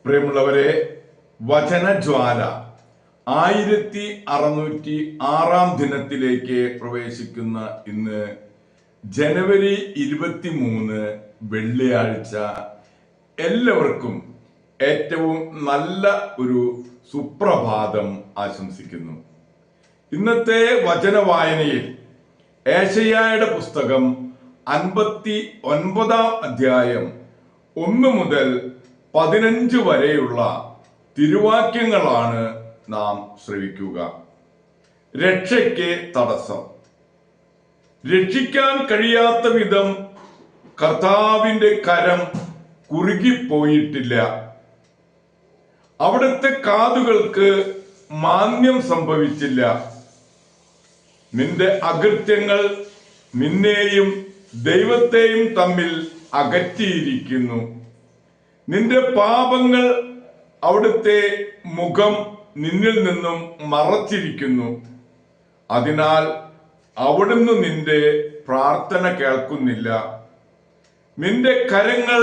പ്രിയമുള്ളവരെ, വചനജ്വാല 1606 ദിനത്തിലേക്ക് പ്രവേശിക്കുന്ന ഇന്ന് ജനുവരി 23 വെള്ളിയാഴ്ച എല്ലാവർക്കും ഏറ്റവും നല്ല ഒരു സുപ്രഭാതം ആശംസിക്കുന്നു. ഇന്നത്തെ വചന വായനയിൽ ഏശയ്യായുടെ പുസ്തകം 59 അധ്യായം 1 മുതൽ 15 വരെയുള്ള തിരുവാക്യങ്ങളാണ് നാം ശ്രവിക്കുക. രക്ഷയ്ക്ക് തടസ്സം. രക്ഷിക്കാൻ കഴിയാത്ത വിധം കർത്താവിന്റെ കരം കുറുകിപ്പോയിട്ടില്ല. അവിടുത്തെ കാതുകൾക്ക് മാന്ദ്യം സംഭവിച്ചില്ല. നിന്റെ അകൃത്യങ്ങൾ നിന്നെയും ദൈവത്തെയും തമ്മിൽ അകറ്റിയിരിക്കുന്നു. നിന്റെ പാപങ്ങൾ അവിടുത്തെ മുഖം നിന്നിൽ നിന്നും മറച്ചിരിക്കുന്നു. അതിനാൽ അവിടുന്ന് നിന്റെ പ്രാർത്ഥന കേൾക്കുന്നില്ല. നിന്റെ കരങ്ങൾ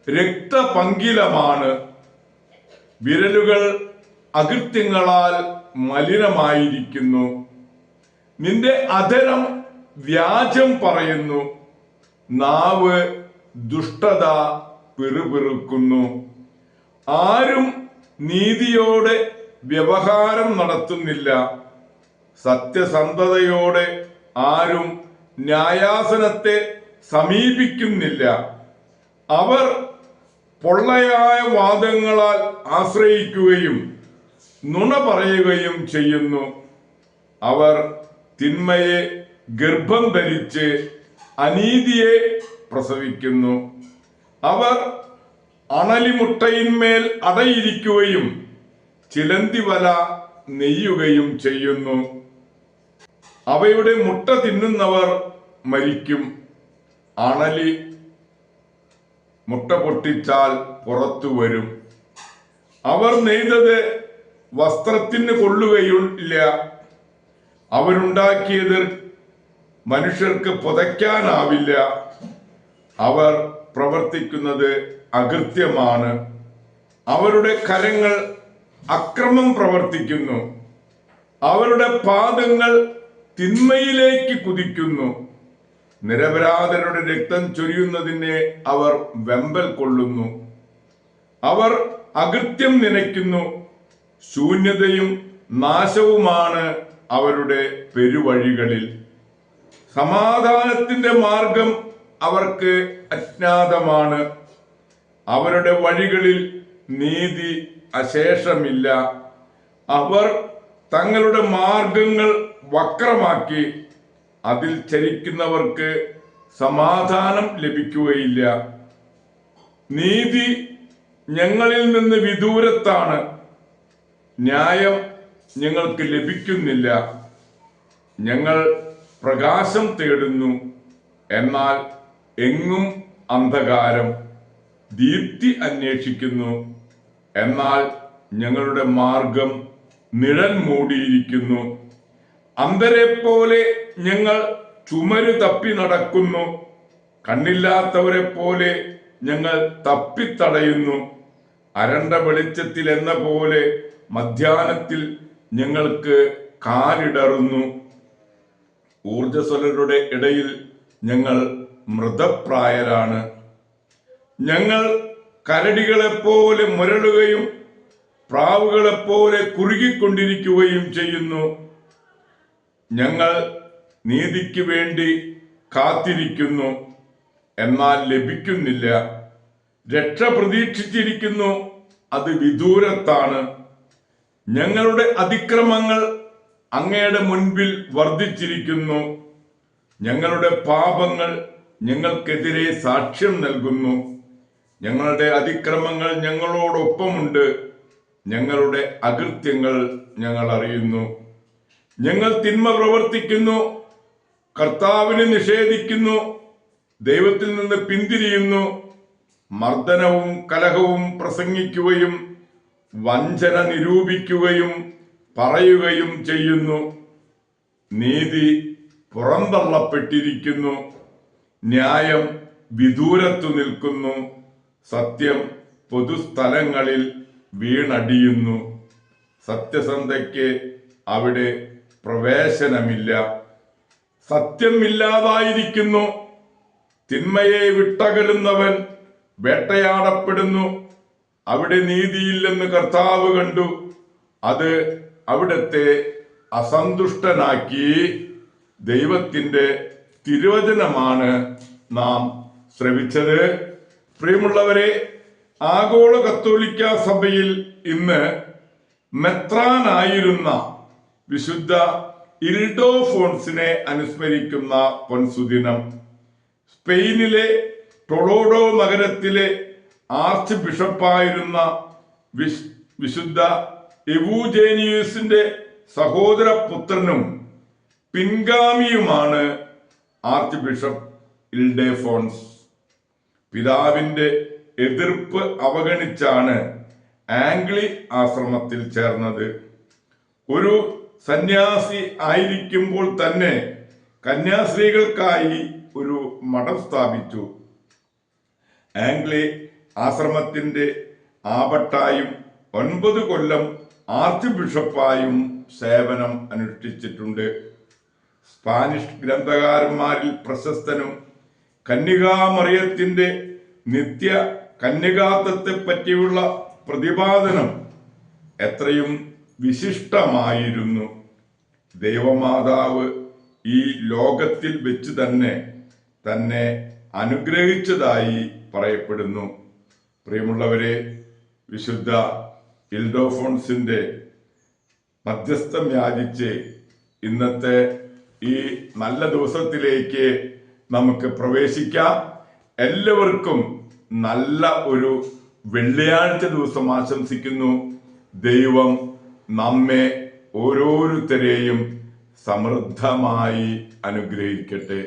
രക്തപങ്കിലമാണ്. വിരലുകൾ അകൃത്യങ്ങളാൽ മലിനമായിരിക്കുന്നു. നിന്റെ അധരം വ്യാജം പറയുന്നു. നാവ് ദുഷ്ടത പിറുപിറുക്കുന്നു. ആരും നീതിയോടെ വ്യവഹാരം നടത്തുന്നില്ല. സത്യസന്ധതയോടെ ആരും ന്യായാസനത്തെ സമീപിക്കുന്നില്ല. അവർ പൊള്ളയായ വാദങ്ങളാൽ ആശ്രയിക്കുകയും നുണ പറയുകയും ചെയ്യുന്നു. അവർ തിന്മയെ ഗർഭം ധരിച്ച് അനീതിയെ പ്രസവിക്കുന്നു. അവർ അണലിമുട്ടയിന്മേൽ അടയിരിക്കുകയും ചിലന്തിവല നെയ്യുകയും ചെയ്യുന്നു. അവയുടെ മുട്ട തിന്നുന്നവർ മരിക്കും. അണലി മുട്ട പൊട്ടിച്ചാൽ പുറത്തു വരും. അവർ നെയ്തത് വസ്ത്രത്തിന് കൊള്ളുകയില്ല. അവരുണ്ടാക്കിയത് മനുഷ്യർക്ക് പുതയ്ക്കാനാവില്ല. അവർ പ്രവർത്തിക്കുന്നത് അകൃത്യമാണ്. അവരുടെ കരങ്ങൾ അക്രമം പ്രവർത്തിക്കുന്നു. അവരുടെ പാദങ്ങൾ തിന്മയിലേക്ക് കുതിക്കുന്നു. നിരപരാധരുടെ രക്തം ചൊരിയുന്നതിനെ അവർ വെമ്പൽ കൊള്ളുന്നു. അവർ അകൃത്യം നനയ്ക്കുന്നു. ശൂന്യതയും നാശവുമാണ് അവരുടെ പെരുവഴികളിൽ. സമാധാനത്തിന്റെ മാർഗം അവർക്ക് അജ്ഞാതമാണ്. അവരുടെ വഴികളിൽ നീതി അശേഷമില്ല. അവർ തങ്ങളുടെ മാർഗങ്ങൾ വക്രമാക്കി അതിൽ ചരിക്കുന്നവർക്ക് സമാധാനം ലഭിക്കുകയില്ല. നീതി ഞങ്ങളിൽ നിന്ന് വിദൂരത്താണ്. ന്യായം ഞങ്ങൾക്ക് ലഭിക്കുന്നില്ല. ഞങ്ങൾ പ്രകാശം തേടുന്നു, എന്നാൽ എങ്ങും അന്ധകാരം. ദീപ്തി അന്വേഷിക്കുന്നു, എന്നാൽ ഞങ്ങളുടെ മാർഗം നിഴൽ മൂടിയിരിക്കുന്നു. അന്ധരെ പോലെ ഞങ്ങൾ ചുമര് തപ്പി നടക്കുന്നു. കണ്ണില്ലാത്തവരെ പോലെ ഞങ്ങൾ തപ്പിത്തടയുന്നു. അരണ്ട വെളിച്ചത്തിൽ എന്ന പോലെ മധ്യാഹ്നത്തിൽ ഞങ്ങൾക്ക് കാലിടറുന്നു. ഊർജസ്വലരുടെ ഇടയിൽ ഞങ്ങൾ മൃതപ്രായരാണ്. ഞങ്ങൾ കരടികളെപ്പോലെ മുരളുകയും പ്രാവുകളെപ്പോലെ കുറുകിക്കൊണ്ടിരിക്കുകയും ചെയ്യുന്നു. ഞങ്ങൾ നീതിക്ക് വേണ്ടി കാത്തിരിക്കുന്നു, എന്നാൽ ലഭിക്കുന്നില്ല. രക്ഷ പ്രതീക്ഷിച്ചിരിക്കുന്നു, അത് വിദൂരത്താണ്. ഞങ്ങളുടെ അതിക്രമങ്ങൾ അങ്ങയുടെ മുൻപിൽ വർദ്ധിച്ചിരിക്കുന്നു. ഞങ്ങളുടെ പാപങ്ങൾ ഞങ്ങൾക്കെതിരെ സാക്ഷ്യം നൽകുന്നു. ഞങ്ങളുടെ അതിക്രമങ്ങൾ ഞങ്ങളോടൊപ്പമുണ്ട്. ഞങ്ങളുടെ അകൃത്യങ്ങൾ ഞങ്ങൾ അറിയുന്നു. ഞങ്ങൾ തിന്മ പ്രവർത്തിക്കുന്നു, കർത്താവിനെ നിഷേധിക്കുന്നു, ദൈവത്തിൽ നിന്ന് പിന്തിരിയുന്നു. മർദ്ദനവും കലഹവും പ്രസംഗിക്കുകയും വഞ്ചന നിരൂപിക്കുകയും പറയുകയും ചെയ്യുന്നു. നീതി പുറന്തള്ളപ്പെട്ടിരിക്കുന്നു. ന്യായം വിദൂരത്തു നിൽക്കുന്നു. സത്യം പൊതുസ്ഥലങ്ങളിൽ വീണടിയുന്നു. സത്യസന്ധയ്ക്ക് അവിടെ പ്രവേശനമില്ല. സത്യം ഇല്ലാതായിരിക്കുന്നു. തിന്മയെ വിട്ടകലുന്നവൻ വേട്ടയാടപ്പെടുന്നു. അവിടെ നീതിയില്ലെന്ന് കർത്താവ് കണ്ടു. അത് അവിടത്തെ അസന്തുഷ്ടനാക്കി. ദൈവത്തിന്റെ തിരുവചനമാണ് നാം ശ്രവിച്ചത്. പ്രിയമുള്ളവരെ, ആഗോള കത്തോലിക്ക സഭയിൽ ഇന്ന് മെത്രാനായിരുന്ന വിശുദ്ധ ഇൽഡോഫോൺസിനെ അനുസ്മരിക്കുന്ന പൊൻസുദിനം. സ്പെയിനിലെ ടൊളോഡോ നഗരത്തിലെ ആർച്ച് ബിഷപ്പായിരുന്ന വിശുദ്ധ എവൂജേനിയൂസിന്റെ സഹോദര പുത്രനും പിൻഗാമിയുമാണ് ആർച്ച് ബിഷപ്പ് ഇൽഡോഫോൺസ്. പിതാവിന്റെ എതിർപ്പ് അവഗണിച്ചാണ് ആംഗ്ലി ആശ്രമത്തിൽ ചേർന്നത്. ഒരു സന്യാസി ആയിരിക്കുമ്പോൾ തന്നെ കന്യാസ്ത്രീകൾക്കായി ഒരു മഠം സ്ഥാപിച്ചു. ആംഗ്ലി ആശ്രമത്തിന്റെ ആബട്ടായും 9 കൊല്ലം ആർച്ച് ബിഷപ്പായും സേവനം അനുഷ്ഠിച്ചിട്ടുണ്ട്. സ്പാനിഷ് ഗ്രന്ഥകാരന്മാരിൽ പ്രശസ്തനും കന്യകാമറിയത്തിന്റെ നിത്യ കന്യകാത്വത്തെ പറ്റിയുള്ള പ്രതിപാദനം എത്രയും വിശിഷ്ടമായിരുന്നു. ദൈവമാതാവ് ഈ ലോകത്തിൽ വെച്ച് തന്നെ അനുഗ്രഹിച്ചതായി പറയപ്പെടുന്നു. പ്രിയമുള്ളവരെ, വിശുദ്ധ ഇൽഡോഫോൺസിന്റെ മധ്യസ്ഥം യാചിച്ച് ഇന്നത്തെ ഈ നല്ല ദിവസത്തിലേക്ക് നമുക്ക് പ്രവേശിക്കാം. എല്ലാവർക്കും നല്ല ഒരു വെള്ളിയാഴ്ച ദിവസം ആശംസിക്കുന്നു. ദൈവം നമ്മെ ഓരോരുത്തരെയും സമൃദ്ധമായി അനുഗ്രഹിക്കട്ടെ.